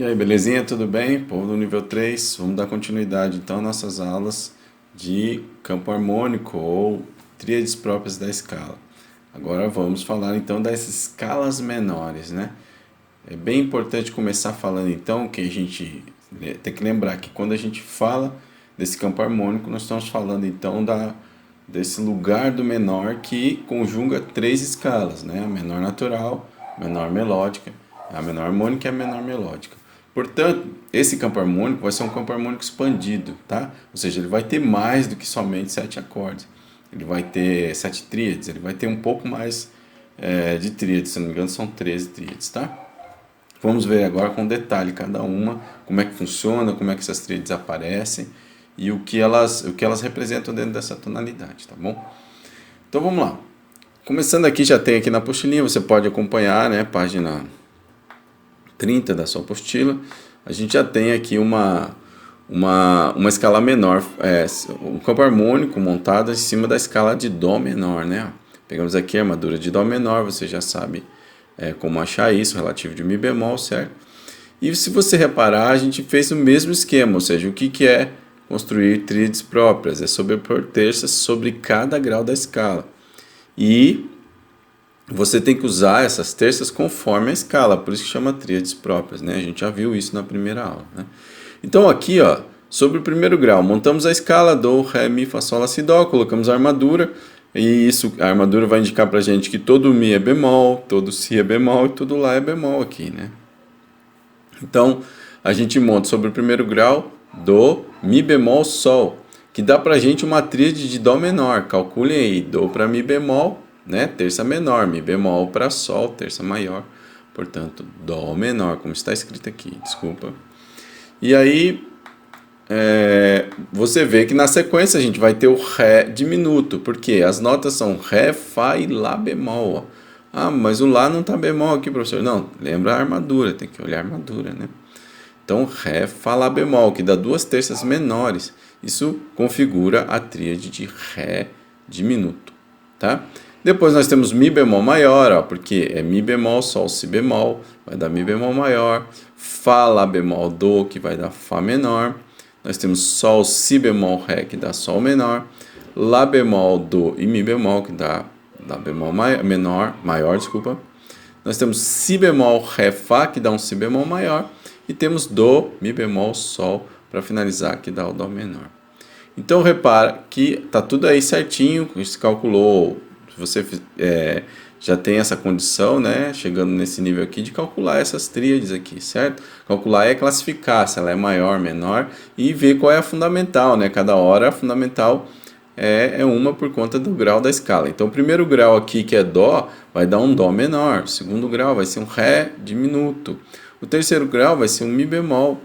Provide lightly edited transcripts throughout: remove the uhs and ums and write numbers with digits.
E aí, belezinha? Tudo bem? Povo do nível 3, vamos dar continuidade então às nossas aulas de campo harmônico ou tríades próprias da escala. Agora vamos falar então das escalas menores, né? É bem importante começar falando então que a gente tem que lembrar que quando a gente fala desse campo harmônico, nós estamos falando então desse lugar do menor que conjuga três escalas, né? A menor natural, a menor melódica, a menor harmônica e a menor melódica. Portanto, esse campo harmônico vai ser um campo harmônico expandido, tá? Ou seja, ele vai ter mais do que somente sete acordes. Ele vai ter sete tríades, ele vai ter um pouco mais de tríades, se não me engano são 13 tríades, tá? Vamos ver agora com detalhe cada uma, como é que funciona, como é que essas tríades aparecem e o que elas representam dentro dessa tonalidade, tá bom? Então vamos lá. Começando aqui, já tem aqui na apostilinha, você pode acompanhar, né, página 30 da sua apostila. A gente já tem aqui uma escala menor, um campo harmônico montado em cima da escala de Dó menor, né? Pegamos aqui a armadura de Dó menor, você já sabe como achar isso, relativo de Mi bemol, certo? E se você reparar, a gente fez o mesmo esquema, ou seja, o que é construir tríades próprias? É sobrepor terças sobre cada grau da escala. E você tem que usar essas terças conforme a escala, por isso que chama tríades próprias, né? A gente já viu isso na primeira aula, né? Então aqui, ó, sobre o primeiro grau, montamos a escala Dó, Ré, Mi, Fá, Sol, Lá, Si, Dó, colocamos a armadura, e isso, a armadura vai indicar pra gente que todo Mi é bemol, todo Si é bemol e todo Lá é bemol aqui, né? Então, a gente monta sobre o primeiro grau Dó, Mi bemol, Sol, que dá pra gente uma tríade de Dó menor. Calculem aí, Dó para Mi bemol, né? Terça menor, Mi bemol para Sol, terça maior. Portanto, Dó menor, como está escrito aqui, desculpa. E aí, você vê que na sequência a gente vai ter o Ré diminuto, porque as notas são Ré, Fá e Lá bemol. Ó. Ah, mas o Lá não está bemol aqui, professor. Não, lembra a armadura, tem que olhar a armadura, né? Então, Ré, Fá, Lá bemol, que dá duas terças menores. Isso configura a tríade de Ré diminuto, tá? Depois nós temos Mi bemol maior, ó, porque é Mi bemol, Sol, Si bemol, vai dar Mi bemol maior. Fá, Lá bemol, Dó, que vai dar Fá menor. Nós temos Sol, Si bemol, Ré, que dá Sol menor. Lá bemol, Dó e Mi bemol, que dá Lá bemol maior, desculpa. Nós temos Si bemol, Ré, Fá, que dá um Si bemol maior. E temos Dó, Mi bemol, Sol, para finalizar, que dá o Dó menor. Então, repara que tá tudo aí certinho, você calculou, você já tem essa condição, né, chegando nesse nível aqui, de calcular essas tríades aqui, certo? Calcular é classificar se ela é maior, menor, e ver qual é a fundamental, né? Cada hora a fundamental é uma por conta do grau da escala. Então, o primeiro grau aqui, que é Dó, vai dar um Dó menor. O segundo grau vai ser um Ré diminuto. O terceiro grau vai ser um Mi bemol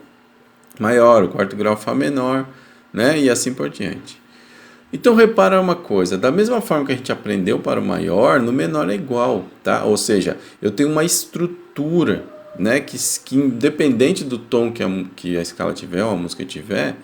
maior. O quarto grau, Fá menor, né? E assim por diante. Então, repara uma coisa. Da mesma forma que a gente aprendeu para o maior, no menor é igual, tá? Ou seja, eu tenho uma estrutura, né? Que independente do tom que a escala tiver, ou a música tiver,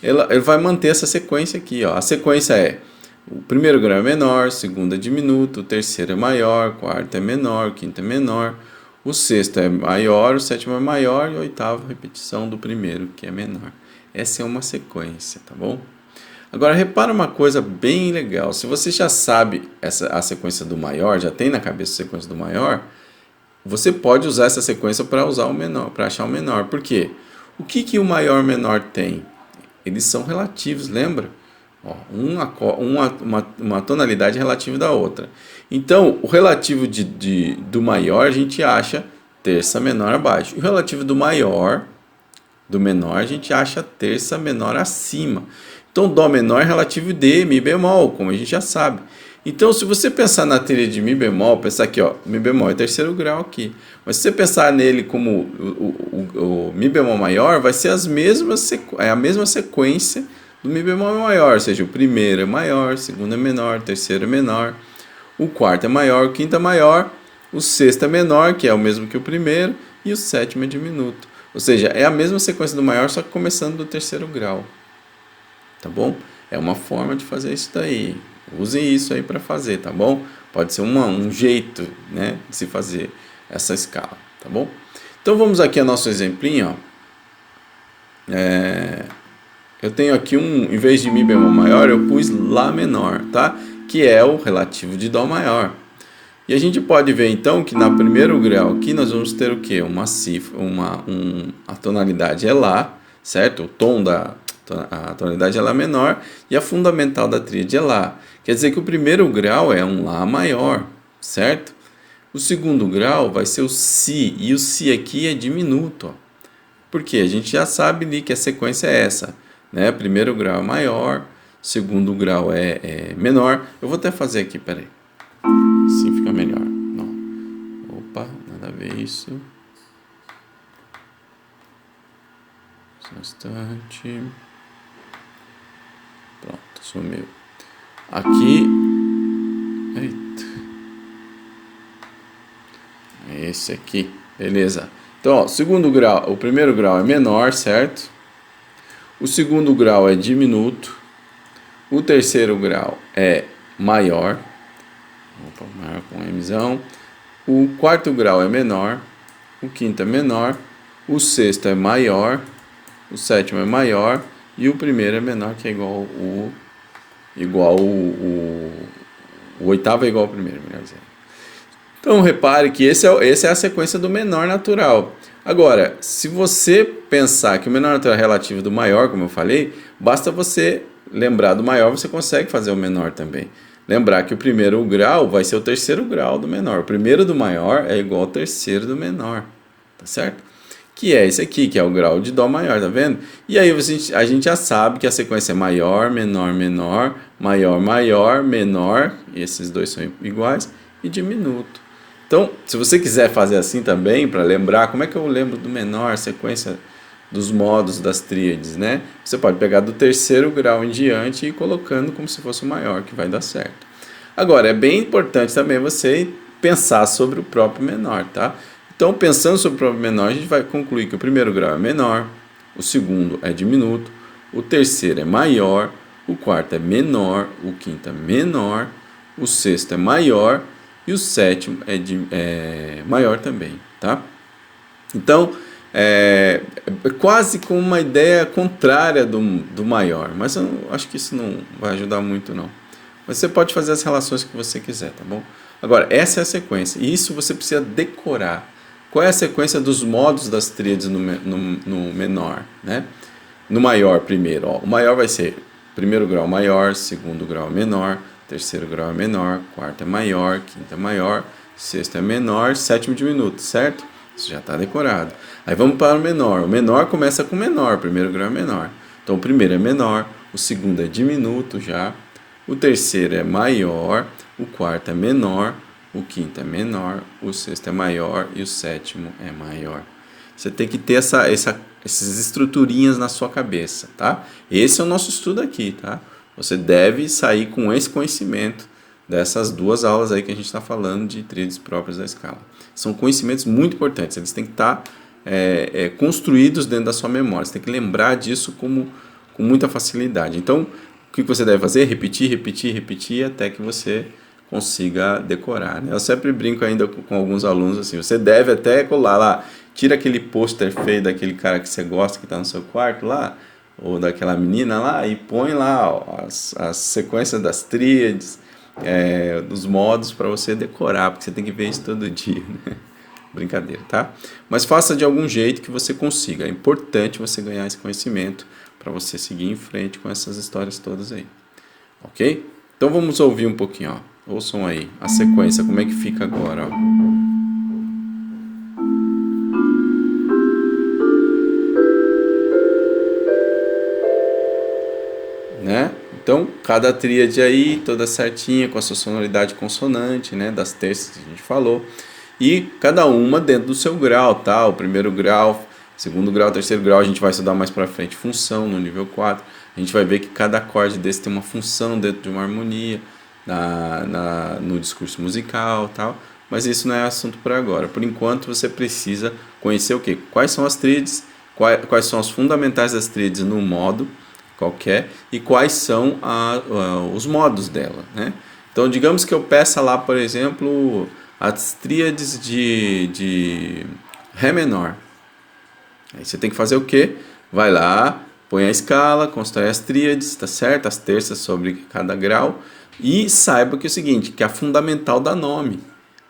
ele vai manter essa sequência aqui, ó. A sequência é: o primeiro grau é menor, o segundo é diminuto, o terceiro é maior, o quarto é menor, o quinto é menor, o sexto é maior, o sétimo é maior e o oitavo repetição do primeiro, que é menor. Essa é uma sequência, tá bom? Agora, repara uma coisa bem legal. Se você já sabe a sequência do maior, já tem na cabeça a sequência do maior, você pode usar essa sequência para usar o menor, para achar o menor. Por quê? O que o maior e o menor tem? Eles são relativos, lembra? Ó, uma tonalidade relativa da outra. Então, o relativo do maior a gente acha terça menor abaixo. E o relativo do menor, a gente acha terça menor acima. Então, Dó menor é relativo de Mi bemol, como a gente já sabe. Então, se você pensar na tríade de Mi bemol, pensar aqui, ó, Mi bemol é terceiro grau aqui. Mas se você pensar nele como o Mi bemol maior, vai ser a mesma sequência do Mi bemol maior. Ou seja, o primeiro é maior, o segundo é menor, o terceiro é menor, o quarto é maior, o quinto é maior, o sexto é menor, que é o mesmo que o primeiro, e o sétimo é diminuto. Ou seja, é a mesma sequência do maior, só que começando do terceiro grau. Tá bom? É uma forma de fazer isso daí. Usem isso aí para fazer, tá bom? Pode ser um jeito, né, de se fazer essa escala, tá bom? Então vamos aqui ao nosso exemplinho, ó. Eu tenho aqui em vez de Mi bemol maior, eu pus Lá menor, tá? Que é o relativo de Dó maior. E a gente pode ver então que no primeiro grau aqui nós vamos ter o quê? Uma cifra, a tonalidade é Lá, certo? O tom a tonalidade é Lá menor e a fundamental da tríade é Lá. Quer dizer que o primeiro grau é um Lá maior, certo? O segundo grau vai ser o Si, e o Si aqui é diminuto, ó. Porque a gente já sabe ali que a sequência é essa, né? Primeiro grau é maior, segundo grau é menor. Eu vou até fazer aqui, peraí. Assim fica melhor. Não. Opa, nada a ver isso. Só um instante. Pronto, sumiu. Aqui. Eita. É esse aqui. Beleza. Então, ó, segundo grau, o primeiro grau é menor, certo? O segundo grau é diminuto. O terceiro grau é maior. Opa, maior com Mzão. O quarto grau é menor. O quinto é menor. O sexto é maior. O sétimo é maior. E o primeiro é menor, que é o oitavo é igual ao primeiro, melhor dizendo. Então repare que essa é a sequência do menor natural. Agora, se você pensar que o menor natural é relativo do maior, como eu falei, basta você lembrar do maior, você consegue fazer o menor também. Lembrar que o primeiro grau vai ser o terceiro grau do menor. O primeiro do maior é igual ao terceiro do menor, tá certo? Que é esse aqui, que é o grau de Dó maior, tá vendo? E aí a gente já sabe que a sequência é maior, menor, menor, maior, maior, menor, e esses dois são iguais, e diminuto. Então, se você quiser fazer assim também, para lembrar, como é que eu lembro do menor, sequência dos modos das tríades, né? Você pode pegar do terceiro grau em diante e ir colocando como se fosse o maior, que vai dar certo. Agora, é bem importante também você pensar sobre o próprio menor, tá? Então, pensando sobre o próprio menor, a gente vai concluir que o primeiro grau é menor, o segundo é diminuto, o terceiro é maior, o quarto é menor, o quinto é menor, o sexto é maior e o sétimo é maior também, tá? Então, é quase com uma ideia contrária do maior, mas eu acho que isso não vai ajudar muito, não. Mas você pode fazer as relações que você quiser, tá bom? Agora, essa é a sequência, e isso você precisa decorar. Qual é a sequência dos modos das tríades no menor, né? No maior primeiro, ó, o maior vai ser primeiro grau maior, segundo grau menor, terceiro grau é menor, quarto é maior, quinto é maior, sexto é menor, sétimo diminuto, certo? Isso já está decorado. Aí vamos para o menor. O menor começa com menor, o primeiro grau é menor. Então o primeiro é menor, o segundo é diminuto já, o terceiro é maior, o quarto é menor, o quinto é menor, o sexto é maior e o sétimo é maior. Você tem que ter essas estruturinhas na sua cabeça, tá? Esse é o nosso estudo aqui, tá? Você deve sair com esse conhecimento dessas duas aulas aí que a gente está falando de tríades próprias da escala. São conhecimentos muito importantes, eles têm que estar construídos dentro da sua memória. Você tem que lembrar disso com muita facilidade. Então, o que você deve fazer? Repetir, repetir, repetir até que você consiga decorar, né? Eu sempre brinco ainda com alguns alunos assim, você deve até colar lá, tira aquele pôster feio daquele cara que você gosta que está no seu quarto lá, ou daquela menina lá, e põe lá ó, as sequências das tríades, dos modos para você decorar, porque você tem que ver isso todo dia, né? Brincadeira, tá? Mas faça de algum jeito que você consiga. É importante você ganhar esse conhecimento para você seguir em frente com essas histórias todas aí, ok? Então vamos ouvir um pouquinho, ó. Ouçam aí a sequência, como é que fica agora, ó. Né? Então, cada tríade aí, toda certinha, com a sua sonoridade consonante, né? Das terças que a gente falou. E cada uma dentro do seu grau, tá? O primeiro grau, segundo grau, terceiro grau, a gente vai estudar mais pra frente função no nível 4. A gente vai ver que cada acorde desse tem uma função dentro de uma harmonia, no discurso musical e tal. Mas isso não é assunto por agora. Por enquanto, você precisa conhecer o quê? Quais são as tríades, quais são as fundamentais das tríades no modo qualquer e quais são os modos dela, né? Então, digamos que eu peça lá, por exemplo, as tríades de Ré menor. Aí você tem que fazer o quê? Vai lá, põe a escala, constrói as tríades, tá certo? As terças sobre cada grau. E saiba que é o seguinte, que a fundamental dá nome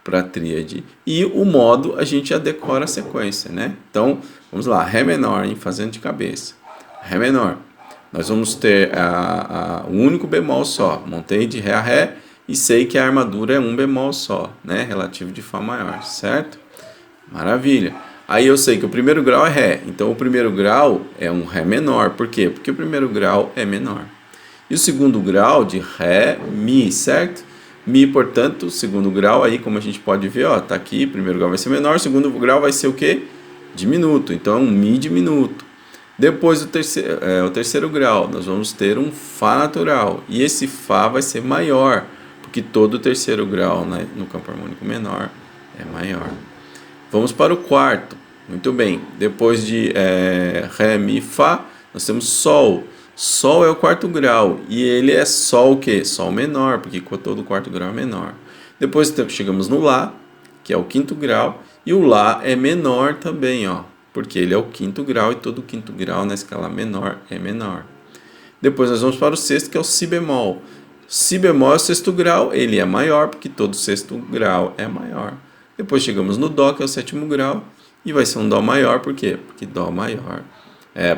para a tríade. E o modo a gente já decora a sequência, né? Então, vamos lá, Ré menor, hein? Fazendo de cabeça. Ré menor. Nós vamos ter um único bemol só. Montei de Ré a Ré e sei que a armadura é um bemol só, né? Relativo de Fá maior, certo? Maravilha. Aí eu sei que o primeiro grau é Ré, então o primeiro grau é um Ré menor. Por quê? Porque o primeiro grau é menor. E o segundo grau de Ré, Mi, certo? Mi, portanto, segundo grau, aí como a gente pode ver, ó, tá aqui, primeiro grau vai ser menor, segundo grau vai ser o quê? Diminuto, então é um Mi diminuto. Depois o terceiro grau, nós vamos ter um Fá natural, e esse Fá vai ser maior, porque todo o terceiro grau, né, no campo harmônico menor é maior. Vamos para o quarto. Muito bem. Depois de Ré, Mi, Fá, nós temos Sol. Sol é o quarto grau. E ele é Sol o quê? Sol menor, porque todo o quarto grau é menor. Depois chegamos no Lá, que é o quinto grau. E o Lá é menor também, ó, porque ele é o quinto grau e todo o quinto grau na escala menor é menor. Depois nós vamos para o sexto, que é o Si bemol. Si bemol é o sexto grau, ele é maior, porque todo sexto grau é maior. Depois chegamos no Dó, que é o sétimo grau, e vai ser um Dó maior, por quê? Porque Dó maior.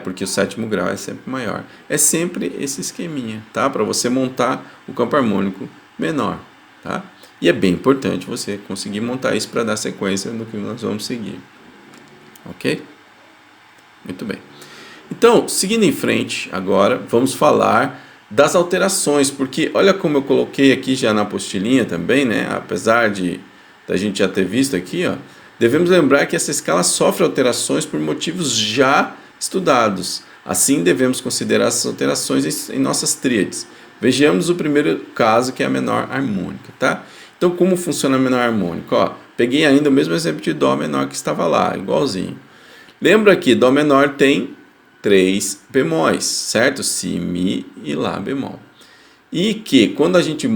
Porque o sétimo grau é sempre maior. É sempre esse esqueminha, tá? Para você montar o campo harmônico menor, tá? E é bem importante você conseguir montar isso para dar sequência no que nós vamos seguir. Ok? Muito bem. Então, seguindo em frente, agora vamos falar das alterações, porque olha como eu coloquei aqui já na apostilinha também, né? Apesar da gente já ter visto aqui, ó, devemos lembrar que essa escala sofre alterações por motivos já estudados. Assim, devemos considerar essas alterações em nossas tríades. Vejamos o primeiro caso, que é a menor harmônica, tá? Então, como funciona a menor harmônica? Ó, peguei ainda o mesmo exemplo de Dó menor que estava lá, igualzinho. Lembra que Dó menor tem 3 bemóis, certo? Si, Mi e Lá bemol. E que quando a gente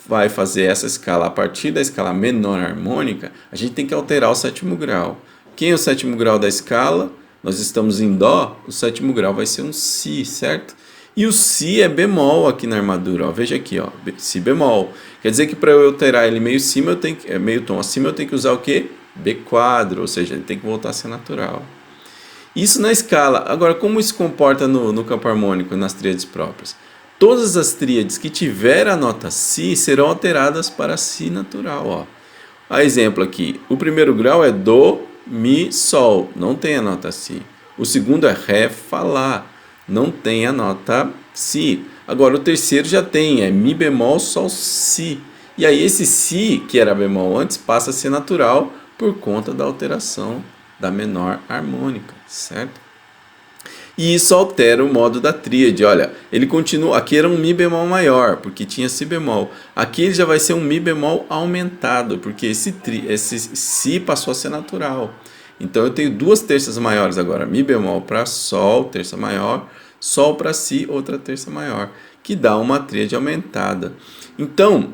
vai fazer essa escala a partir da escala menor harmônica, a gente tem que alterar o sétimo grau. Quem é o sétimo grau da escala? Nós estamos em Dó, o sétimo grau vai ser um Si, certo? E o Si é bemol aqui na armadura, ó. Veja aqui, ó, Si bemol. Quer dizer que para eu alterar ele meio cima, meio tom acima, eu tenho que usar o quê? B quadro, ou seja, ele tem que voltar a ser natural. Isso na escala. Agora, como isso comporta no campo harmônico, nas tríades próprias? Todas as tríades que tiver a nota Si serão alteradas para Si natural. Ó. A exemplo aqui, o primeiro grau é Dó, Mi, Sol, não tem a nota Si. O segundo é Ré, Fá, Lá, não tem a nota Si. Agora o terceiro já tem, é Mi bemol, Sol, Si. E aí esse Si, que era bemol antes, passa a ser natural por conta da alteração da menor harmônica, certo? E isso altera o modo da tríade. Olha, ele continua. Aqui era um Mi bemol maior, porque tinha Si bemol. Aqui ele já vai ser um Mi bemol aumentado, porque esse Si passou a ser natural. Então eu tenho duas terças maiores agora. Mi bemol para Sol, terça maior. Sol para Si, outra terça maior. Que dá uma tríade aumentada. Então,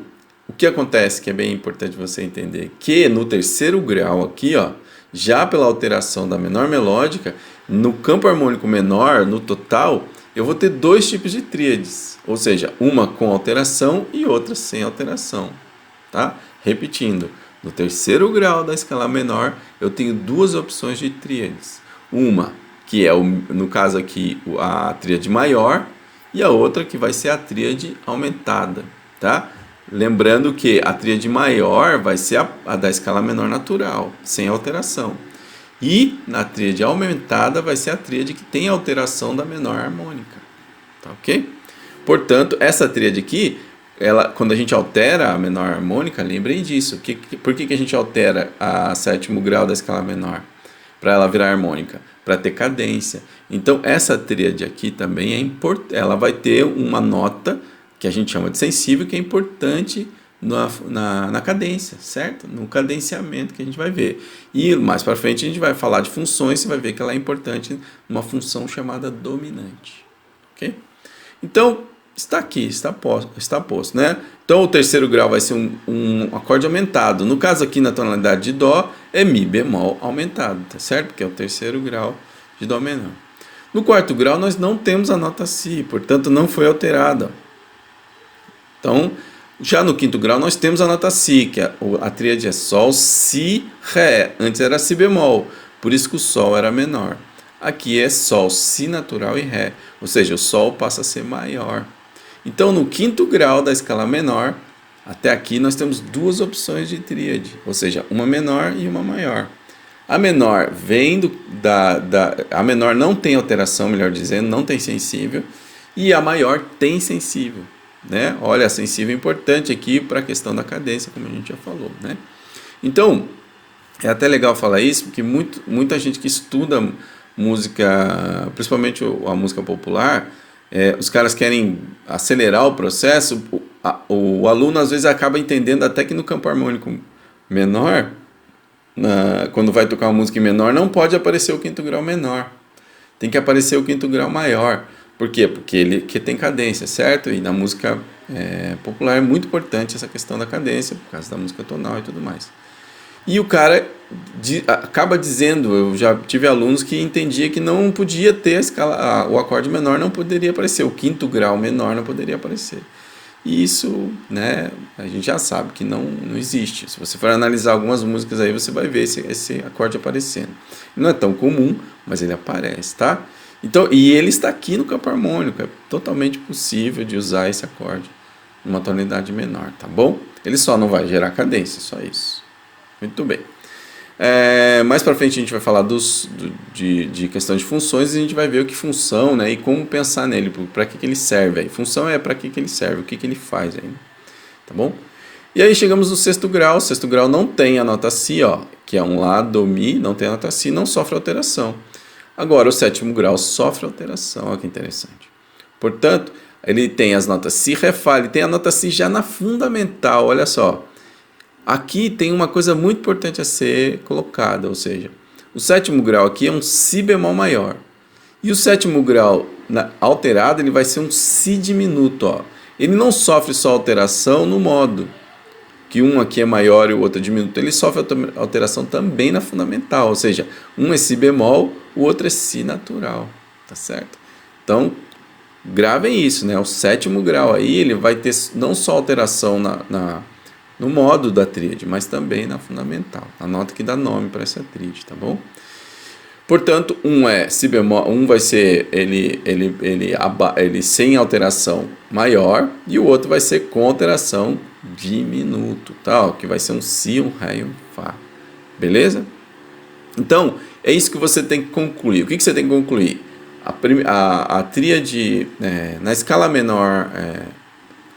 o que acontece, que é bem importante você entender, que no terceiro grau aqui, ó, já pela alteração da menor melódica, no campo harmônico menor, no total, eu vou ter dois tipos de tríades, ou seja, uma com alteração e outra sem alteração, tá? Repetindo, no terceiro grau da escala menor, eu tenho duas opções de tríades. Uma, que é, no caso aqui, a tríade maior, e a outra que vai ser a tríade aumentada, tá? Lembrando que a tríade maior vai ser a da escala menor natural, sem alteração. E na tríade aumentada vai ser a tríade que tem alteração da menor harmônica. Tá ok? Portanto, essa tríade aqui, quando a gente altera a menor harmônica, lembrem disso. Por que a gente altera a sétimo grau da escala menor? Para ela virar harmônica. Para ter cadência. Então, essa tríade aqui também é importante. Ela vai ter uma nota que a gente chama de sensível, que é importante na cadência, certo? No cadenciamento que a gente vai ver. E mais para frente a gente vai falar de funções, você vai ver que ela é importante numa função chamada dominante. Ok? Então, está aqui, está posto, né? Então o terceiro grau vai ser um acorde aumentado. No caso aqui na tonalidade de Dó, é Mi bemol aumentado, tá certo? Porque é o terceiro grau de Dó menor. No quarto grau nós não temos a nota Si, portanto não foi alterada. Então, já no quinto grau nós temos a nota Si, que a tríade é Sol, Si, Ré. Antes era Si bemol, por isso que o Sol era menor. Aqui é Sol, Si natural e Ré, ou seja, o Sol passa a ser maior. Então, no quinto grau da escala menor, até aqui nós temos duas opções de tríade, ou seja, uma menor e uma maior. A menor vem a menor não tem alteração, melhor dizendo, não tem sensível, e a maior tem sensível, né? Olha, a sensível é importante aqui para a questão da cadência, como a gente já falou, né? Então, é até legal falar isso, porque muita gente que estuda música, principalmente a música popular, os caras querem acelerar o processo, o aluno às vezes acaba entendendo até que no campo harmônico menor, quando vai tocar uma música em menor, não pode aparecer o quinto grau menor, tem que aparecer o quinto grau maior. Por quê? Porque ele tem cadência, certo? E na música popular é muito importante essa questão da cadência, por causa da música tonal e tudo mais. E o cara acaba dizendo, eu já tive alunos que entendia que não podia ter a escala, o acorde menor não poderia aparecer, o quinto grau menor não poderia aparecer. E isso, né, a gente já sabe que não existe. Se você for analisar algumas músicas aí, você vai ver esse acorde aparecendo. Não é tão comum, mas ele aparece, tá? Então, e ele está aqui no campo harmônico, é totalmente possível de usar esse acorde numa tonalidade menor, tá bom? Ele só não vai gerar cadência, só isso. Muito bem. Mais para frente a gente vai falar de questão de funções e a gente vai ver o que função, né, e como pensar nele, para que ele serve. Aí. Função é para que ele serve, o que ele faz aí, tá bom? E aí chegamos no sexto grau. O sexto grau não tem a nota Si, ó, que é um Lá, Do, Mi, não tem a nota Si, não sofre alteração. Agora o sétimo grau sofre alteração, olha que interessante. Portanto, ele tem as notas Si, Ré, Fá, ele tem a nota Si já na fundamental, olha só. Aqui tem uma coisa muito importante a ser colocada, ou seja, o sétimo grau aqui é um Si bemol maior. E o sétimo grau alterado, ele vai ser um Si diminuto, ó. Ele não sofre só alteração no modo, que um aqui é maior e o outro é diminuto. Ele sofre alteração também na fundamental, ou seja, um é Si bemol, o outro é Si natural, tá certo? Então, gravem isso, né? O sétimo grau aí, ele vai ter não só alteração no modo da tríade, mas também na fundamental, a nota que dá nome para essa tríade, tá bom? Portanto, um é Si bemol, um vai ser ele sem alteração maior e o outro vai ser com alteração diminuto, tá? Que vai ser um Si, um Ré e um Fá, beleza? Então, é isso que você tem que concluir. O que você tem que concluir? A tríade na escala menor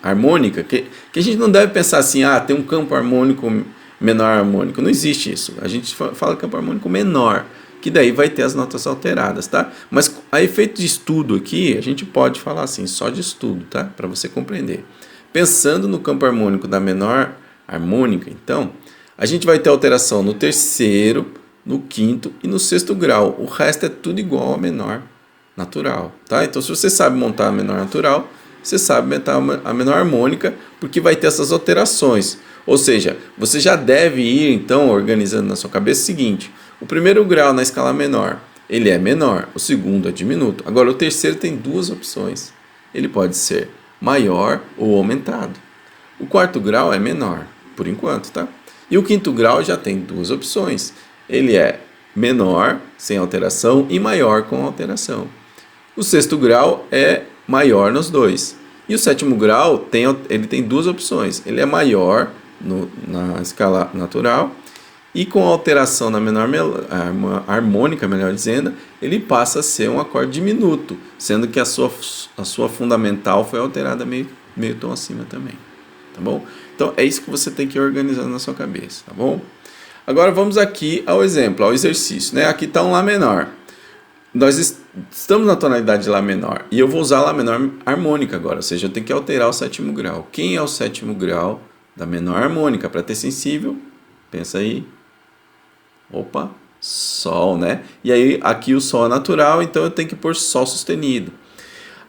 harmônica, que a gente não deve pensar assim, tem um campo harmônico menor harmônico. Não existe isso. A gente fala campo harmônico menor, que daí vai ter as notas alteradas, tá? Mas a efeito de estudo aqui, a gente pode falar assim, só de estudo, tá? Para você compreender. Pensando no campo harmônico da menor harmônica, então, a gente vai ter alteração no terceiro, no quinto e no sexto grau. O resto é tudo igual a menor natural, tá? Então, se você sabe montar a menor natural, você sabe montar a menor harmônica, porque vai ter essas alterações. Ou seja, você já deve ir, então, organizando na sua cabeça o seguinte: o primeiro grau na escala menor, ele é menor, o segundo é diminuto. Agora, o terceiro tem duas opções. Ele pode ser maior ou aumentado. O quarto grau é menor, por enquanto, tá? E o quinto grau já tem duas opções. Ele é menor, sem alteração, e maior com alteração. O sexto grau é maior nos dois. E o sétimo grau ele tem duas opções. Ele é maior na escala natural e com alteração na menor harmônica, melhor dizendo, ele passa a ser um acorde diminuto, sendo que a sua fundamental foi alterada meio tom acima também, tá bom? Então é isso que você tem que ir organizando na sua cabeça, tá bom? Agora vamos aqui ao exemplo, ao exercício, né? Aqui está um Lá menor. Nós estamos na tonalidade de Lá menor e eu vou usar Lá menor harmônica agora, ou seja, eu tenho que alterar o sétimo grau. Quem é o sétimo grau da menor harmônica? Para ter sensível, pensa aí. Opa, Sol, né? E aí aqui o Sol é natural, então eu tenho que pôr Sol sustenido.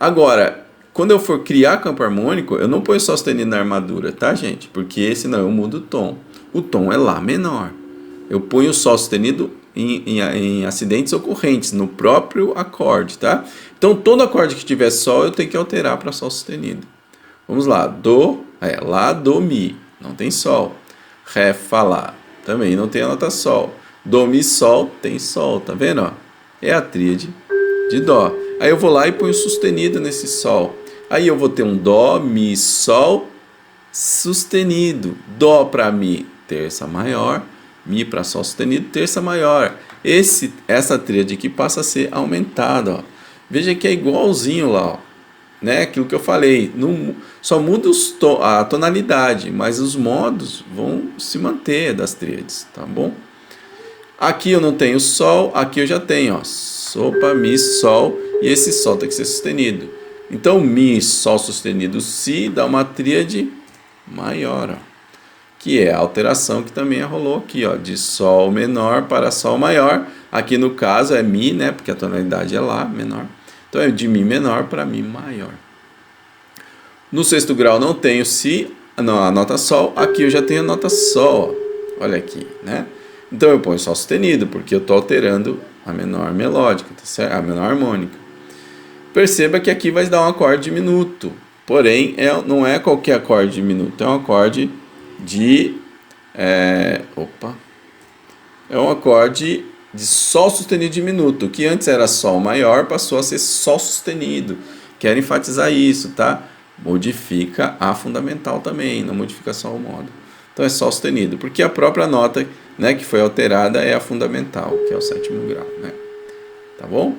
Agora, quando eu for criar campo harmônico, eu não ponho Sol sustenido na armadura, tá, gente? Porque senão eu mudo o tom. O tom é Lá menor. Eu ponho o Sol sustenido em acidentes ocorrentes, no próprio acorde, tá? Então, todo acorde que tiver Sol, eu tenho que alterar para Sol sustenido. Vamos lá. Lá, Do, Mi. Não tem Sol. Ré, Fá, Lá. Também não tem a nota Sol. Do, Mi, Sol, tem Sol, tá vendo? Ó? É a tríade de Dó. Aí eu vou lá e ponho sustenido nesse Sol. Aí eu vou ter um Dó, Mi, Sol, sustenido. Dó para Mi, terça maior. Mi para Sol sustenido, terça maior. Essa tríade aqui passa a ser aumentada. Ó. Veja que é igualzinho lá. Ó. Né? Aquilo que eu falei. Só muda a tonalidade, mas os modos vão se manter das tríades. Tá bom? Aqui eu não tenho Sol, aqui eu já tenho. Ó. Sopa, Mi, Sol. E esse Sol tem que ser sustenido. Então, Mi, Sol sustenido, Si dá uma tríade maior. Ó. Que é a alteração que também rolou aqui, ó, de Sol menor para Sol maior. Aqui no caso é Mi, né, porque a tonalidade é Lá menor. Então é de Mi menor para Mi maior. No sexto grau não tenho Si, não, a nota Sol. Aqui eu já tenho a nota Sol. Ó. Olha aqui, né? Então eu ponho Sol sustenido, porque eu estou alterando a menor melódica, tá certo? A menor harmônica. Perceba que aqui vai dar um acorde diminuto. Porém, não é qualquer acorde diminuto, é um acorde é um acorde de Sol sustenido diminuto, que antes era Sol maior, passou a ser Sol sustenido. Quero enfatizar isso, tá? Modifica a fundamental também, não modifica só o modo. Então é Sol sustenido, porque a própria nota, né, que foi alterada é a fundamental, que é o sétimo grau, né? Tá bom?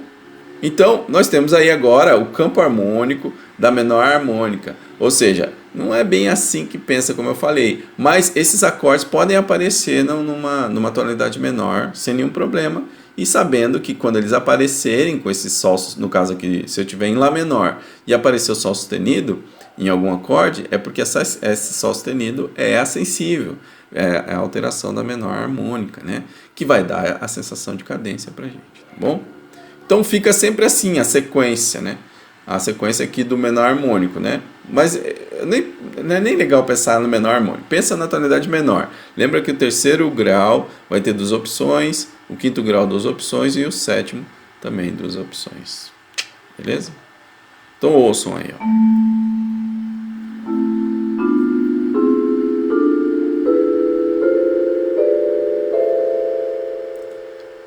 Então, nós temos aí agora o campo harmônico da menor harmônica. Ou seja, não é bem assim que pensa, como eu falei. Mas esses acordes podem aparecer numa tonalidade menor, sem nenhum problema. E sabendo que quando eles aparecerem com esse Sol, no caso aqui, se eu tiver em Lá menor e aparecer o Sol sustenido em algum acorde, é porque esse Sol sustenido é a sensível. É a alteração da menor harmônica, né? Que vai dar a sensação de cadência pra gente, tá bom? Então fica sempre assim a sequência, né? A sequência aqui do menor harmônico, né? Mas não é nem legal pensar no menor harmônico. Pensa na tonalidade menor. Lembra que o terceiro grau vai ter duas opções, o quinto grau duas opções e o sétimo também duas opções. Beleza? Então ouçam aí, ó.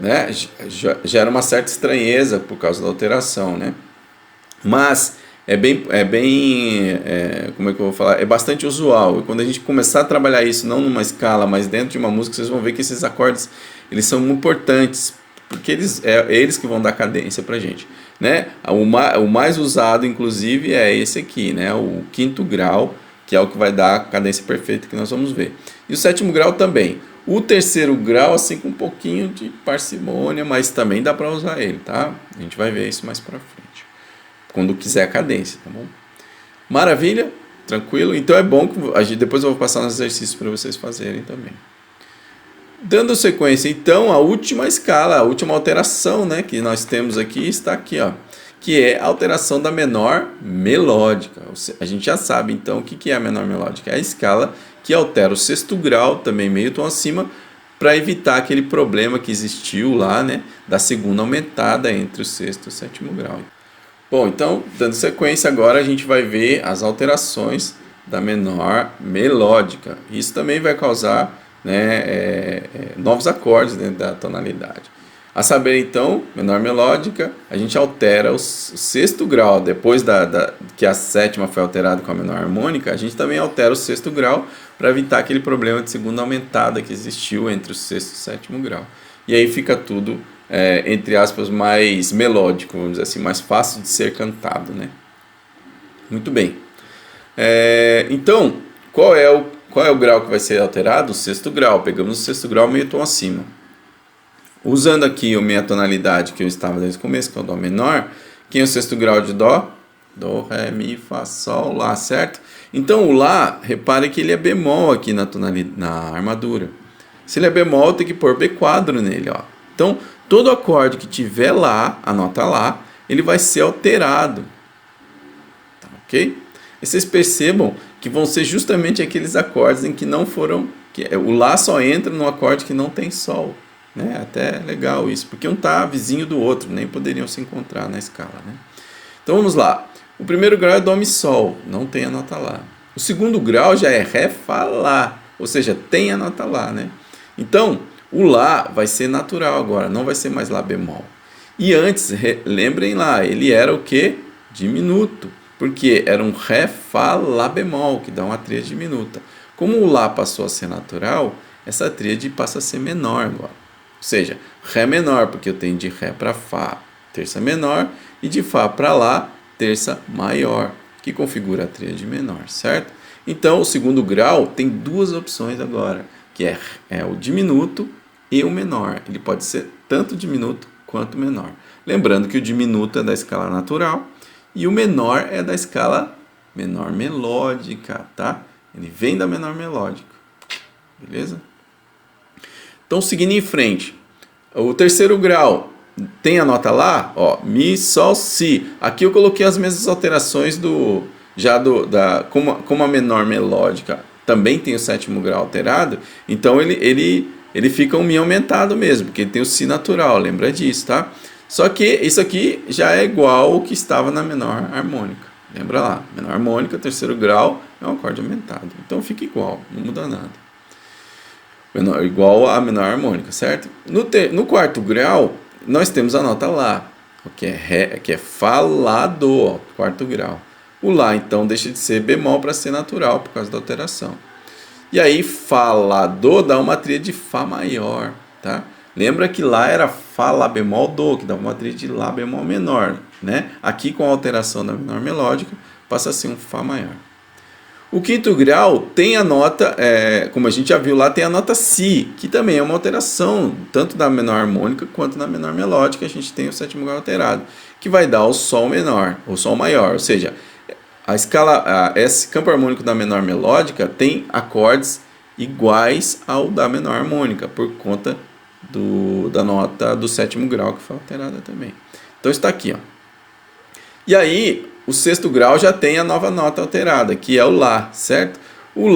Né? Gera uma certa estranheza por causa da alteração, né? Mas como é que eu vou falar? É bastante usual. E quando a gente começar a trabalhar isso, não numa escala, mas dentro de uma música, vocês vão ver que esses acordes, eles são muito importantes, porque eles que vão dar cadência pra gente, né? O mais usado, inclusive, é esse aqui, né? O quinto grau, que é o que vai dar a cadência perfeita que nós vamos ver. E o sétimo grau também. O terceiro grau, assim, com um pouquinho de parcimônia, mas também dá para usar ele, tá? A gente vai ver isso mais para frente, quando quiser a cadência, tá bom? Maravilha? Tranquilo? Então é bom que depois eu vou passar nos exercícios para vocês fazerem também. Dando sequência, então, a última escala, a última alteração, né, que nós temos aqui, está aqui, ó, que é a alteração da menor melódica. A gente já sabe, então, o que é a menor melódica? É a escala que altera o sexto grau, também meio tom acima, para evitar aquele problema que existiu lá, né, da segunda aumentada entre o sexto e o sétimo grau. Bom, então, dando sequência, agora a gente vai ver as alterações da menor melódica. Isso também vai causar, né, novos acordes dentro da tonalidade. A saber, então, menor melódica, a gente altera o sexto grau. Depois que a sétima foi alterada com a menor harmônica, a gente também altera o sexto grau para evitar aquele problema de segunda aumentada que existiu entre o sexto e o sétimo grau. E aí fica tudo, entre aspas, mais melódico, vamos dizer assim, mais fácil de ser cantado, né? Muito bem. Então, qual é o grau que vai ser alterado? O sexto grau. Pegamos o sexto grau meio tom acima. Usando aqui a minha tonalidade que eu estava desde o começo, que é o Dó menor, quem é o sexto grau de Dó? Dó, Ré, Mi, Fá, Sol, Lá, certo? Então o Lá, repare que ele é bemol aqui na armadura. Se ele é bemol, tem que pôr B quadro nele, ó. Então, todo acorde que tiver Lá, a nota Lá, ele vai ser alterado. Tá ok? E vocês percebam que vão ser justamente aqueles acordes em que não foram... o Lá só entra no acorde que não tem Sol. Né? Até legal isso, porque um está vizinho do outro, nem poderiam se encontrar na escala. Né? Então vamos lá. O primeiro grau é Dó, Mi, Sol, não tem a nota Lá. O segundo grau já é Ré, Fá, Lá, ou seja, tem a nota Lá. Né? Então, o Lá vai ser natural agora, não vai ser mais Lá bemol. E antes, lembrem lá, ele era o que? Diminuto, porque era um Ré, Fá, Lá bemol, que dá uma tríade diminuta. Como o Lá passou a ser natural, essa tríade passa a ser menor agora. Ou seja, Ré menor, porque eu tenho de Ré para Fá, terça menor, e de Fá para Lá, terça maior, que configura a tríade menor, certo? Então, o segundo grau tem duas opções agora, que é o diminuto e o menor. Ele pode ser tanto diminuto quanto menor. Lembrando que o diminuto é da escala natural e o menor é da escala menor melódica, tá? Ele vem da menor melódica, beleza? Então, seguindo em frente, o terceiro grau tem a nota Lá, ó, Mi, Sol, Si. Aqui eu coloquei as mesmas alterações como a menor melódica também tem o sétimo grau alterado, então ele fica um Mi aumentado mesmo, porque ele tem o Si natural, lembra disso, tá? Só que isso aqui já é igual ao que estava na menor harmônica. Lembra lá, menor harmônica, terceiro grau é um acorde aumentado. Então fica igual, não muda nada. Igual a menor harmônica, certo? No quarto grau, nós temos a nota Lá, que é Fá, Lá, Dó, quarto grau. O Lá, então, deixa de ser bemol para ser natural, por causa da alteração. E aí, Fá, Lá, Dó dá uma tríade de Fá maior, tá? Lembra que Lá era Fá, Lá bemol, Dó, que dá uma tríade de Lá bemol menor, né? Aqui, com a alteração da menor melódica, passa a ser um Fá maior. O quinto grau tem a nota, como a gente já viu lá, tem a nota Si, que também é uma alteração, tanto da menor harmônica quanto na menor melódica, a gente tem o sétimo grau alterado, que vai dar o Sol menor, ou Sol maior, ou seja, esse campo harmônico da menor melódica tem acordes iguais ao da menor harmônica, por conta da nota do sétimo grau que foi alterada também. Então está aqui, ó. E aí, o sexto grau já tem a nova nota alterada, que é o Lá, certo? O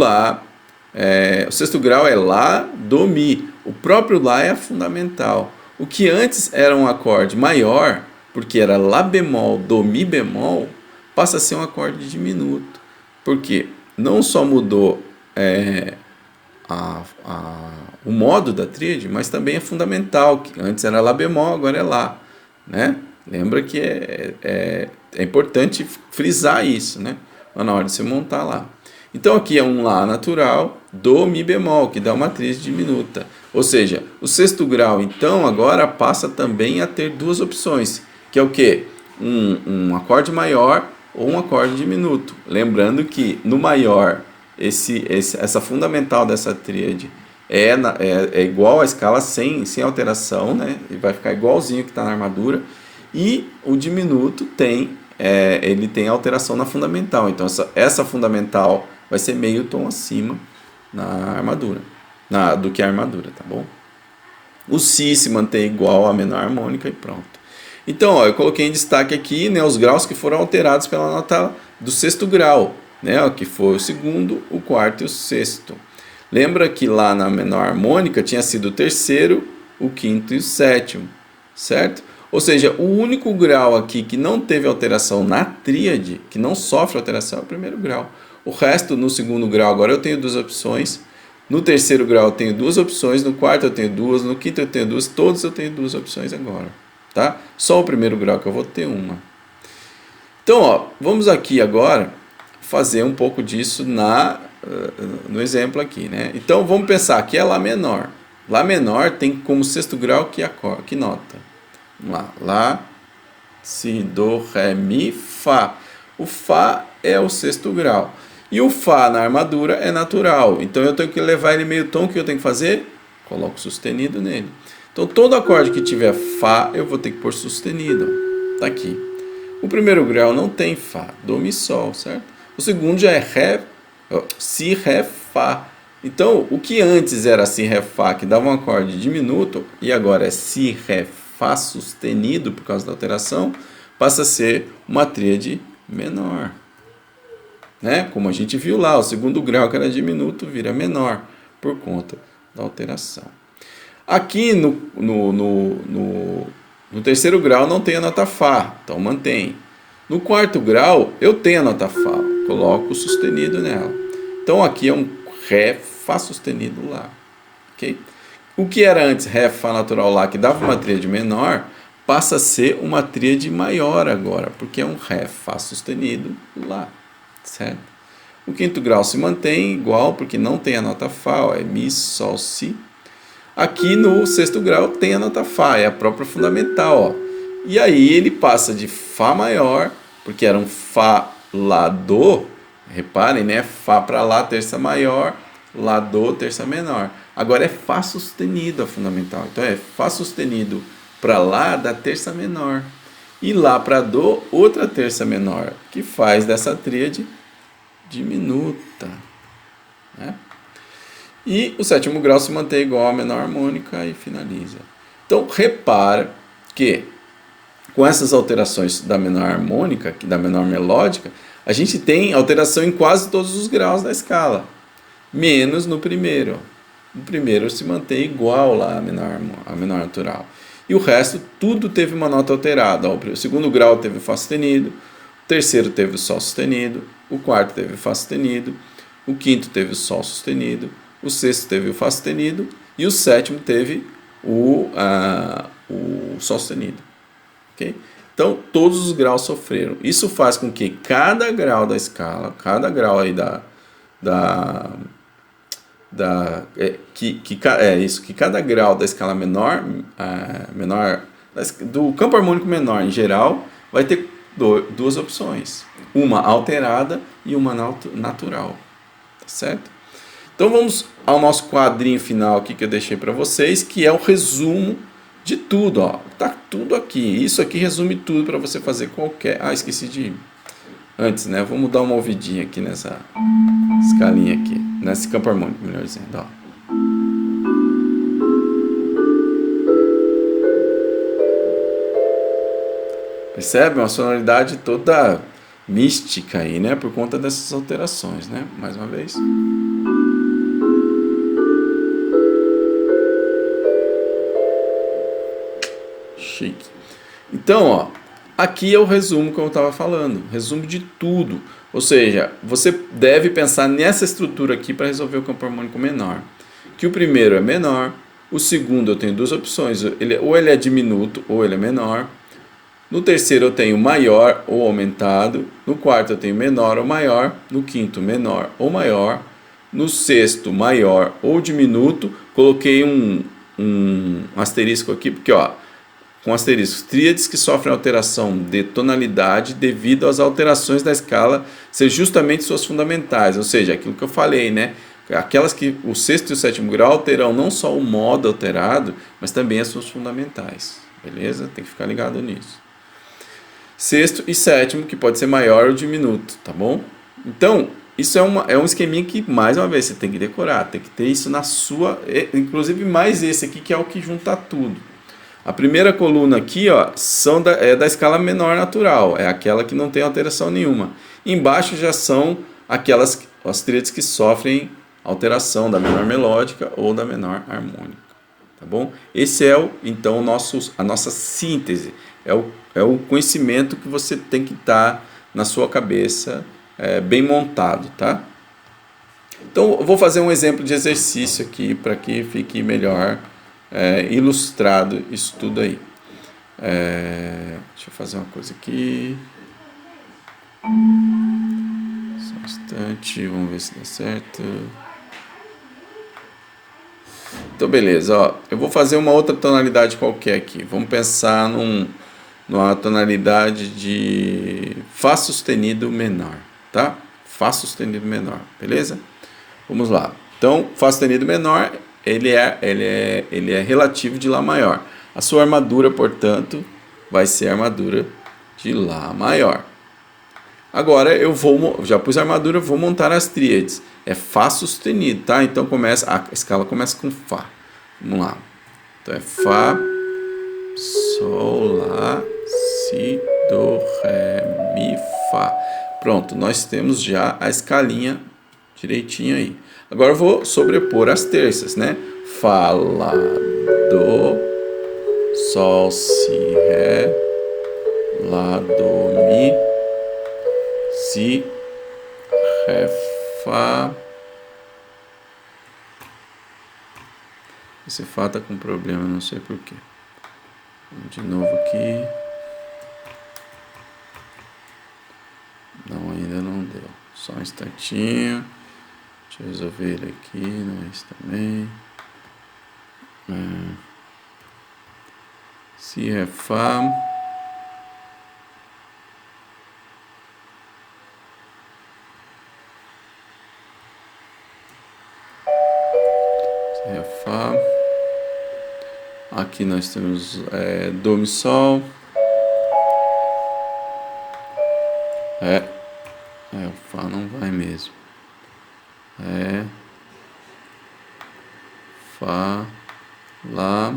sexto grau é Lá, Dó, Mi. O próprio Lá é a fundamental. O que antes era um acorde maior, porque era Lá bemol, Dó, Mi bemol, passa a ser um acorde diminuto. Porque não só mudou o modo da tríade, mas também é fundamental, que antes era Lá bemol, agora é Lá, né? Lembra que é importante frisar isso, né? Na hora de você montar lá. Então aqui é um Lá natural, Dó, Mi bemol, que dá uma tríade diminuta. Ou seja, o sexto grau, então, agora passa também a ter duas opções, que é o quê? Um acorde maior ou um acorde diminuto. Lembrando que no maior, essa fundamental dessa tríade é igual à escala sem alteração, né? E vai ficar igualzinho que está na armadura. E o diminuto ele tem alteração na fundamental. Então, essa fundamental vai ser meio tom acima na armadura, do que a armadura, tá bom? O Si se mantém igual à menor harmônica e pronto. Então, ó, eu coloquei em destaque aqui, né, os graus que foram alterados pela nota do sexto grau, né, que foi o segundo, o quarto e o sexto. Lembra que lá na menor harmônica tinha sido o terceiro, o quinto e o sétimo, certo? Ou seja, o único grau aqui que não teve alteração na tríade, que não sofre alteração, é o primeiro grau. O resto, no segundo grau, agora eu tenho duas opções. No terceiro grau eu tenho duas opções. No quarto eu tenho duas. No quinto eu tenho duas. Todos eu tenho duas opções agora. Tá? Só o primeiro grau que eu vou ter uma. Então, ó, vamos aqui agora fazer um pouco disso no exemplo aqui. Né? Então, vamos pensar que é Lá menor. Lá menor tem como sexto grau que nota? Vamos lá. Lá, Si, Dó, Ré, Mi, Fá. O Fá é o sexto grau. E o Fá na armadura é natural. Então eu tenho que levar ele meio tom. O que eu tenho que fazer? Coloco sustenido nele. Então todo acorde que tiver Fá, eu vou ter que pôr sustenido. Tá aqui. O primeiro grau não tem Fá. Dó, Mi, Sol, certo? O segundo já é Ré, Si, Ré, Fá. Então o que antes era Si, Ré, Fá, que dava um acorde diminuto, e agora é Si, Ré, Fá sustenido por causa da alteração, passa a ser uma tríade menor. né? Como a gente viu lá, o segundo grau que era diminuto vira menor por conta da alteração. Aqui no terceiro grau não tem a nota Fá, então mantém. No quarto grau eu tenho a nota Fá, coloco o sustenido nela. Então aqui é um Ré, Fá sustenido, Lá. Okay? O que era antes Ré, Fá natural, Lá, que dava uma tríade menor, passa a ser uma tríade maior agora, porque é um Ré, Fá sustenido, Lá. Certo? O quinto grau se mantém igual, porque não tem a nota Fá, ó, é Mi, Sol, Si. Aqui no sexto grau tem a nota Fá, é a própria fundamental. Ó. E aí ele passa de Fá maior, porque era um Fá, Lá, Dó. Reparem, né? Fá para Lá, terça maior, Lá, Dó, terça menor. Agora é Fá sustenido a fundamental. Então é Fá sustenido para Lá da terça menor. E Lá para Dó, outra terça menor, que faz dessa tríade diminuta. Né? E o sétimo grau se mantém igual à menor harmônica e finaliza. Então, repara que com essas alterações da menor harmônica, da menor melódica, a gente tem alteração em quase todos os graus da escala, menos no primeiro. No primeiro se mantém igual lá a menor natural. E o resto, tudo teve uma nota alterada. O segundo grau teve Fá sustenido, o terceiro teve o Sol sustenido, o quarto teve o Fá sustenido, o quinto teve o Sol sustenido, o sexto teve o Fá sustenido e o sétimo teve o Sol sustenido. Okay? Então, todos os graus sofreram. Isso faz com que cada grau da escala, cada grau aí que cada grau da escala menor, do campo harmônico menor em geral, vai ter duas opções. Uma alterada e uma natural. Tá certo? Então vamos ao nosso quadrinho final aqui que eu deixei para vocês, que é o resumo de tudo. Ó. Tá tudo aqui. Isso aqui resume tudo para você fazer qualquer... Ah, esqueci de... Antes, né? Vamos dar uma ouvidinha aqui nessa escalinha aqui. Nesse campo harmônico, melhor dizendo. Ó. Percebe? Uma sonoridade toda mística aí, né? Por conta dessas alterações, né? Mais uma vez. Chique. Então, ó, aqui é o resumo que eu estava falando, resumo de tudo. Ou seja, você deve pensar nessa estrutura aqui para resolver o campo harmônico menor. Que o primeiro é menor, o segundo eu tenho duas opções, ou ele é diminuto ou ele é menor. No terceiro eu tenho maior ou aumentado, no quarto eu tenho menor ou maior, no quinto menor ou maior, no sexto maior ou diminuto. Coloquei um asterisco aqui, porque ó, com asterisco, tríades que sofrem alteração de tonalidade devido às alterações da escala ser justamente suas fundamentais, ou seja, aquilo que eu falei, né? Aquelas que o sexto e o sétimo grau terão não só o modo alterado, mas também as suas fundamentais, beleza? Tem que ficar ligado nisso. Sexto e sétimo, que pode ser maior ou diminuto, tá bom? Então, isso é um esqueminha que, mais uma vez, você tem que decorar, tem que ter isso na sua... Inclusive mais esse aqui, que é o que junta tudo. A primeira coluna aqui, ó, é da escala menor natural, é aquela que não tem alteração nenhuma. Embaixo já são as tríades que sofrem alteração da menor melódica ou da menor harmônica, tá bom? Esse é então a nossa síntese, é o conhecimento que você tem que estar na sua cabeça bem montado, tá? Então eu vou fazer um exemplo de exercício aqui para que fique melhor ilustrado isso tudo aí. Deixa eu fazer uma coisa aqui. Só um instante, vamos ver se dá certo. Então beleza, ó, eu vou fazer uma outra tonalidade qualquer aqui. Vamos pensar numa tonalidade de Fá sustenido menor, tá? Fá sustenido menor, beleza? Vamos lá. Então, Fá sustenido menor, ele é relativo de Lá maior. A sua armadura, portanto, vai ser a armadura de Lá maior. Agora já pus a armadura, vou montar as tríades. É Fá sustenido, tá? Então a escala começa com Fá. Vamos lá. Então é Fá, Sol, Lá, Si, Do, Ré, Mi, Fá. Pronto, nós temos já a escalinha direitinho aí. Agora eu vou sobrepor as terças, né? Fá, Lá, Dó, Sol, Si, Ré, Lá, Dó, Mi, Si, Ré, Fá. Esse Fá tá com problema, não sei porquê. Vamos de novo aqui. Não, ainda não deu. Só um instantinho. Deixa eu resolver ele aqui, não é esse também. Si, Ré, Fá. Si, Ré, Fá. Aqui nós temos Dó, Mi, Sol. O Fá não vai mesmo. Fá, Lá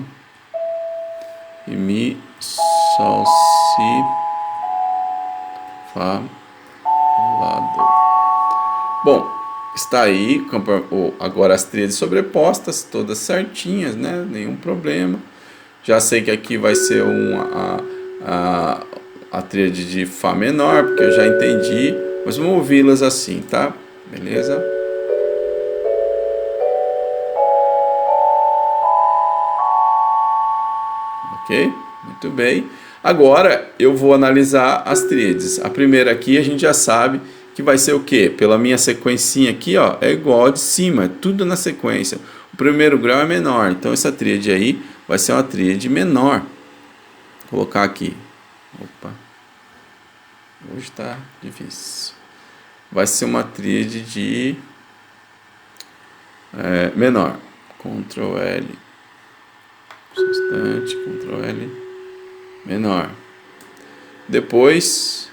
e Mi, Sol, Si, Fá, Lá, Dó. Bom, está aí agora as tríades sobrepostas, todas certinhas, né? Nenhum problema. Já sei que aqui vai ser a tríade de Fá menor, porque eu já entendi, mas vamos ouvi-las assim, tá? Beleza? Ok? Muito bem. Agora eu vou analisar as tríades. A primeira aqui a gente já sabe que vai ser o quê? Pela minha sequencinha aqui, ó, é igual a de cima, é tudo na sequência. O primeiro grau é menor, então essa tríade aí vai ser uma tríade menor. Vou colocar aqui. Opa. Hoje tá difícil. Vai ser uma tríade de menor. Ctrl L. Instante, Ctrl L. Menor. Depois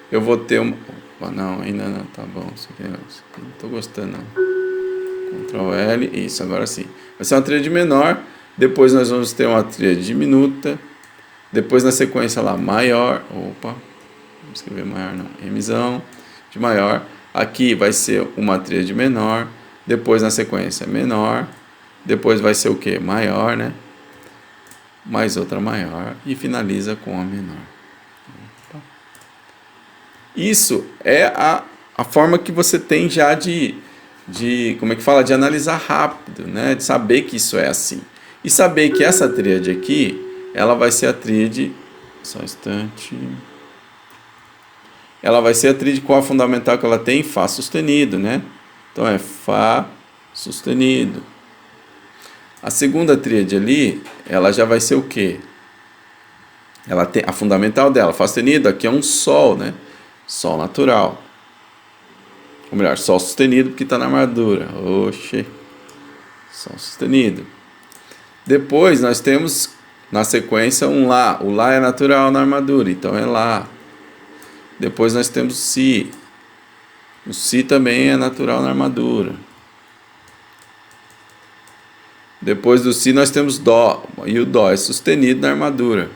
eu vou ter uma. Opa, não, ainda não, tá bom. Isso aqui não tô gostando não. Ctrl L, isso, agora sim. Vai ser uma tríade menor. Depois nós vamos ter uma tríade diminuta. Depois na sequência lá, maior. Opa, vamos escrever maior não. Mzão de maior. Aqui vai ser uma tríade menor. Depois na sequência menor. Depois vai ser o que? Maior, né? Mais outra maior. E finaliza com a menor. Isso é a forma que você tem já de como é que fala? De analisar rápido, né? De saber que isso é assim. E saber que essa tríade aqui, ela vai ser a tríade... Só um instante... Ela vai ser a tríade qual a fundamental que ela tem? Fá sustenido, né? Então é Fá sustenido. A segunda tríade ali, ela já vai ser o quê? Ela tem a fundamental dela, Fá sustenido, aqui é um Sol, né? Sol natural. Ou melhor, Sol sustenido porque está na armadura. Oxê. Sol sustenido. Depois nós temos na sequência um Lá. O Lá é natural na armadura, então é Lá. Depois nós temos o Si. O Si também é natural na armadura. Depois do Si nós temos Dó. E o Dó é sustenido na armadura.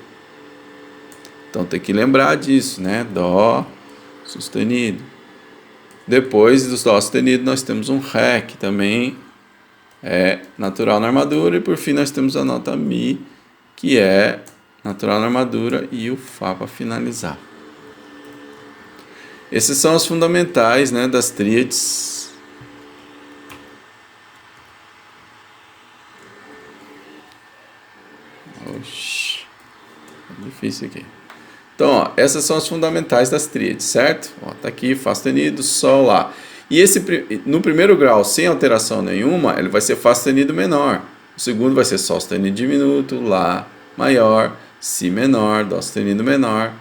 Então tem que lembrar disso, né? Dó sustenido. Depois do Dó sustenido nós temos um Ré, que também é natural na armadura. E por fim nós temos a nota Mi, que é natural na armadura, e o Fá para finalizar. Esses são os fundamentais, né, das tríades. Oxi, é difícil aqui. Então, ó, essas são as fundamentais das tríades, certo? Ó, tá aqui, Fá sustenido, Sol, Lá. E no primeiro grau, sem alteração nenhuma, ele vai ser Fá sustenido menor. O segundo vai ser Sol sustenido diminuto, Lá maior, Si menor, Dó sustenido menor,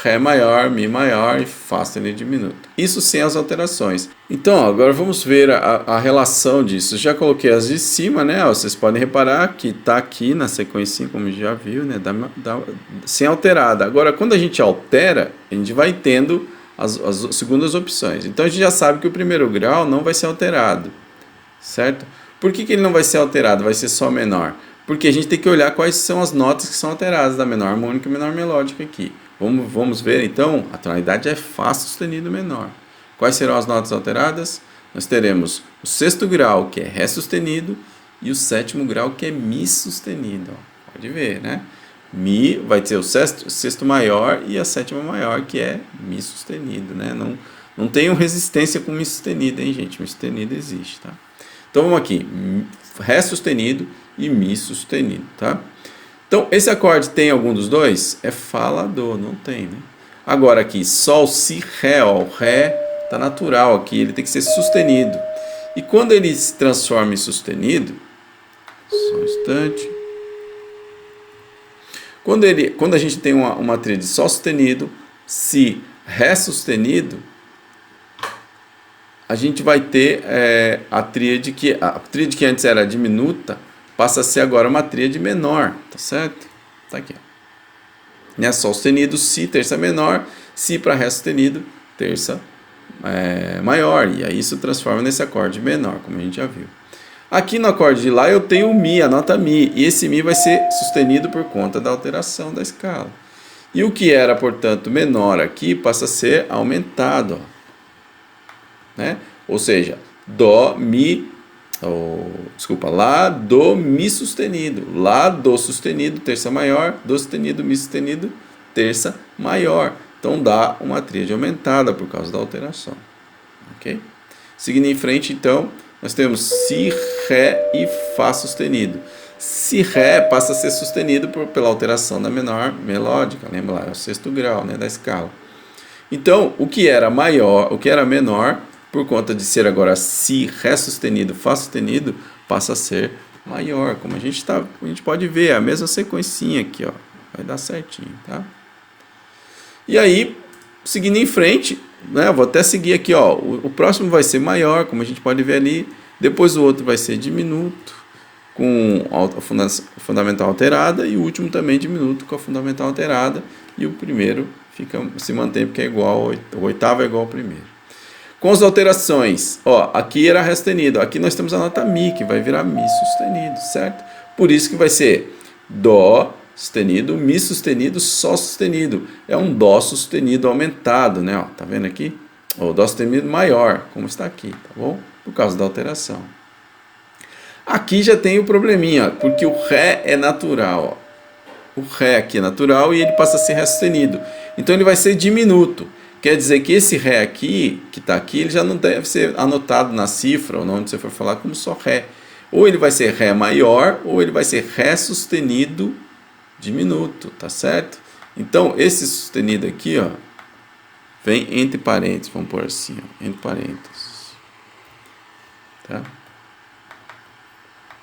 Ré maior, Mi maior e Fá sustenido diminuto. Isso sem as alterações. Então, agora vamos ver a relação disso. Já coloquei as de cima, né? Vocês podem reparar que está aqui na sequência, como já viu, né? Sem alterada. Agora, quando a gente altera, a gente vai tendo as segundas opções. Então, a gente já sabe que o primeiro grau não vai ser alterado, certo? Por que ele não vai ser alterado? Vai ser só menor? porque a gente tem que olhar quais são as notas que são alteradas da menor harmônica e menor melódica aqui. Vamos ver então, a tonalidade é Fá sustenido menor. Quais serão as notas alteradas? Nós teremos o sexto grau, que é Ré sustenido, e o sétimo grau, que é Mi sustenido. Ó, pode ver, né? Mi vai ter o sexto maior e a sétima maior, que é Mi sustenido, né? Não tenho resistência com Mi sustenido, hein, gente? Mi sustenido existe, tá? Então vamos aqui, Ré sustenido e Mi sustenido, tá? Então esse acorde tem algum dos dois? É Fá, Lá, Dó, não tem, né? Agora aqui, Sol, Si, Ré, ó, o Ré tá natural aqui, ele tem que ser sustenido. E quando ele se transforma em sustenido, só um instante. Quando a gente tem uma tríade Sol sustenido, Si, Ré sustenido, a gente vai ter a tríade que antes era diminuta, passa a ser agora uma tríade menor, tá certo? Tá aqui, ó. Né? Sol sustenido, Si, terça menor, Si para Ré sustenido, terça maior, e aí isso transforma nesse acorde menor, como a gente já viu. Aqui no acorde de Lá eu tenho o Mi, a nota Mi, e esse Mi vai ser sustenido por conta da alteração da escala. E o que era, portanto, menor aqui passa a ser aumentado, ó. Né? Ou seja, Dó, Mi, Lá, Dó, Mi sustenido. Lá, Dó sustenido, terça maior, Dó sustenido, Mi sustenido, terça maior. Então dá uma tríade aumentada por causa da alteração. Ok? Seguindo em frente, então, nós temos Si, Ré e Fá sustenido. Si, Ré passa a ser sustenido pela alteração da menor melódica. Lembra lá, é o sexto grau, né, da escala. Então, o que era menor, por conta de ser agora Si, Ré sustenido, Fá sustenido, passa a ser maior. Como a gente pode ver, é a mesma sequencinha aqui, ó. Vai dar certinho, tá? E aí, seguindo em frente, né, vou até seguir aqui, ó, o próximo vai ser maior, como a gente pode ver ali, depois o outro vai ser diminuto, com a fundamental alterada, e o último também diminuto com a fundamental alterada, e o primeiro se mantém porque é igual, o oitavo é igual ao primeiro. Com as alterações, ó, aqui era Ré sustenido, aqui nós temos a nota Mi, que vai virar Mi sustenido, certo? Por isso que vai ser Dó sustenido, Mi sustenido, Sol sustenido. É um Dó sustenido aumentado, né? Ó, tá vendo aqui? O Dó sustenido maior, como está aqui, tá bom? Por causa da alteração. Aqui já tem o probleminha, porque o Ré é natural, ó. O Ré aqui é natural e ele passa a ser Ré sustenido. Então ele vai ser diminuto. Quer dizer que esse Ré aqui, que está aqui, ele já não deve ser anotado na cifra, ou onde você for falar, como só Ré. Ou ele vai ser Ré maior, ou ele vai ser Ré sustenido diminuto, tá certo? Então, esse sustenido aqui, ó, vem entre parênteses, vamos pôr assim, ó, entre parênteses. Tá?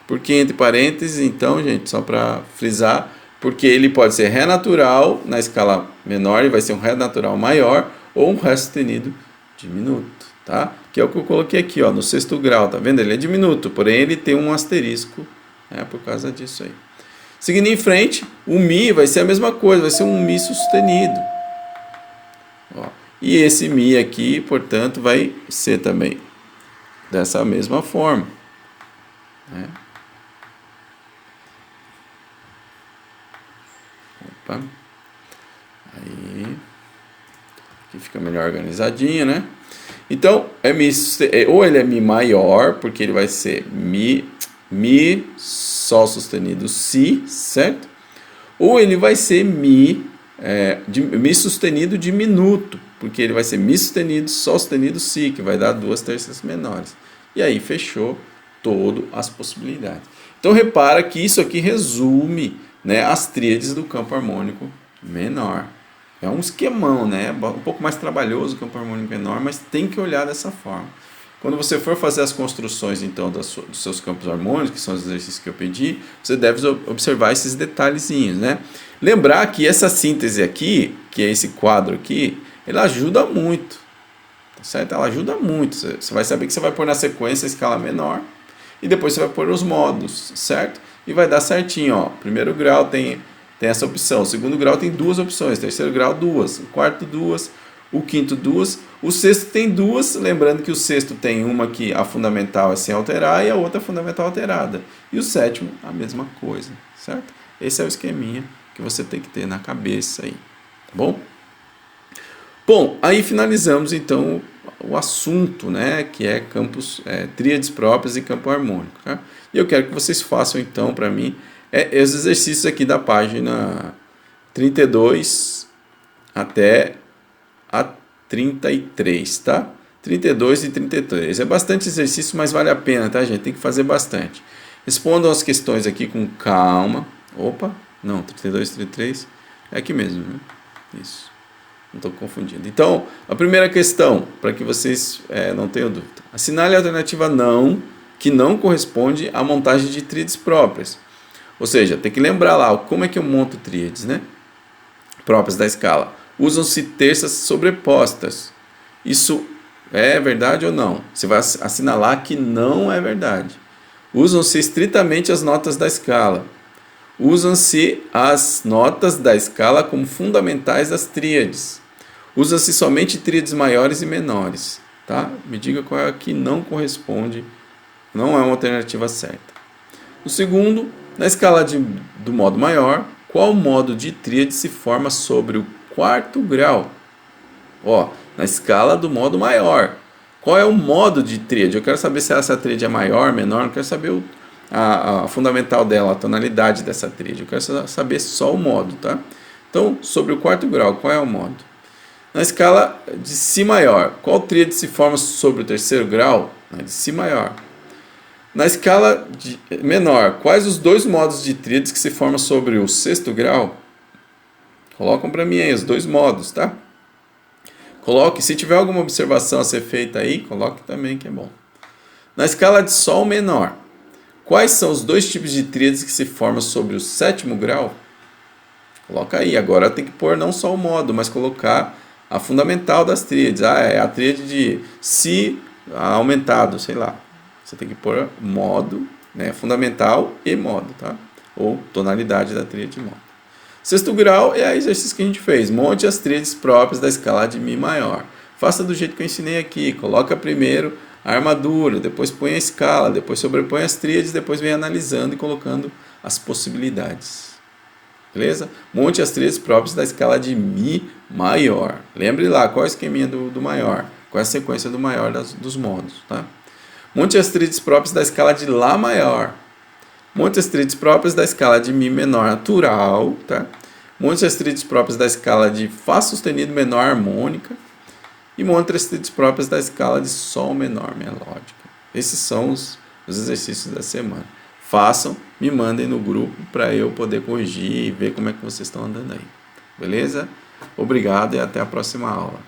Por que entre parênteses? Então, gente, só para frisar, porque ele pode ser Ré natural na escala menor, ele vai ser um Ré natural maior, ou um Ré sustenido diminuto, tá? Que é o que eu coloquei aqui, ó, no sexto grau, tá vendo? Ele é diminuto, porém ele tem um asterisco, né, por causa disso aí. Seguindo em frente, o Mi vai ser a mesma coisa, vai ser um Mi sustenido. Ó, e esse Mi aqui, portanto, vai ser também dessa mesma forma, né? Opa. Aí, aqui fica melhor organizadinho, né? Então, ou ele é Mi maior, porque ele vai ser Mi, Sol sustenido, Si, certo? Ou ele vai ser Mi sustenido diminuto, porque ele vai ser Mi sustenido, Sol sustenido, Si, que vai dar duas terças menores. E aí fechou todas as possibilidades. Então repara que isso aqui resume, né, as tríades do campo harmônico menor. É um esquemão, né? Um pouco mais trabalhoso o campo harmônico menor, mas tem que olhar dessa forma. Quando você for fazer as construções, então, dos seus campos harmônicos, que são os exercícios que eu pedi, você deve observar esses detalhezinhos, né? Lembrar que essa síntese aqui, que é esse quadro aqui, ela ajuda muito, tá certo? Ela ajuda muito. Você vai saber que você vai pôr na sequência a escala menor, e depois você vai pôr os modos, certo? E vai dar certinho, ó. Primeiro grau tem essa opção, o segundo grau tem duas opções, terceiro grau duas, o quarto duas, o quinto duas, O sexto tem duas, lembrando que o sexto tem uma que a fundamental é sem alterar e a outra fundamental alterada. E o sétimo, a mesma coisa, certo? Esse é o esqueminha que você tem que ter na cabeça aí, tá bom? Bom, aí finalizamos então o assunto, né, que é campos, tríades próprias e campo harmônico, tá? E eu quero que vocês façam então para mim os exercícios aqui da página 32 até a 33, tá? 32 e 33. É bastante exercício, mas vale a pena, tá, gente? Tem que fazer bastante. Respondam as questões aqui com calma. Opa, não, 32 e 33 é aqui mesmo, né? Isso. Não estou confundindo. Então, a primeira questão, para que vocês não tenham dúvida. Assinale a alternativa não, que não corresponde à montagem de tríades próprias. Ou seja, tem que lembrar lá como é que eu monto tríades, né? Próprias da escala. Usam-se terças sobrepostas. Isso é verdade ou não? Você vai assinalar que não é verdade. Usam-se estritamente as notas da escala. Usam-se as notas da escala como fundamentais das tríades. Usa-se somente tríades maiores e menores. Tá? Me diga qual é a que não corresponde, não é uma alternativa certa. O segundo, na escala do modo maior, qual modo de tríade se forma sobre o quarto grau? Ó, na escala do modo maior. Qual é o modo de tríade? Eu quero saber se essa tríade é maior, menor, não quero saber a fundamental dela, a tonalidade dessa tríade. Eu quero saber só o modo, tá? Então, sobre o quarto grau, qual é o modo? Na escala de Si maior, qual tríade se forma sobre o terceiro grau? Na de Si maior. Na escala de menor, quais os dois modos de tríades que se formam sobre o sexto grau? Colocam para mim aí os dois modos, tá? Coloque, se tiver alguma observação a ser feita aí, coloque também que é bom. Na escala de Sol menor, quais são os dois tipos de tríades que se formam sobre o sétimo grau? Coloca aí, agora tem que pôr não só o modo, mas colocar a fundamental das tríades. É a tríade de Si aumentado, sei lá. Você tem que pôr modo, né, fundamental e modo, tá? Ou tonalidade da tríade modo. Sexto grau é o exercício que a gente fez. Monte as tríades próprias da escala de Mi maior. Faça do jeito que eu ensinei aqui. Coloca primeiro a armadura, depois põe a escala, depois sobrepõe as tríades, depois vem analisando e colocando as possibilidades. Beleza? Monte as tríades próprias da escala de Mi maior. Lembre lá, qual é o esqueminha do maior? Qual é a sequência do maior dos modos, tá? Monte as tríades próprias da escala de Lá maior. Monte as tríades próprias da escala de Mi menor natural, tá? Monte as tríades próprias da escala de Fá sustenido menor harmônica. E monte as tríades próprias da escala de Sol menor melódica. Esses são os exercícios da semana. Façam, me mandem no grupo para eu poder corrigir e ver como é que vocês estão andando aí. Beleza? Obrigado e até a próxima aula.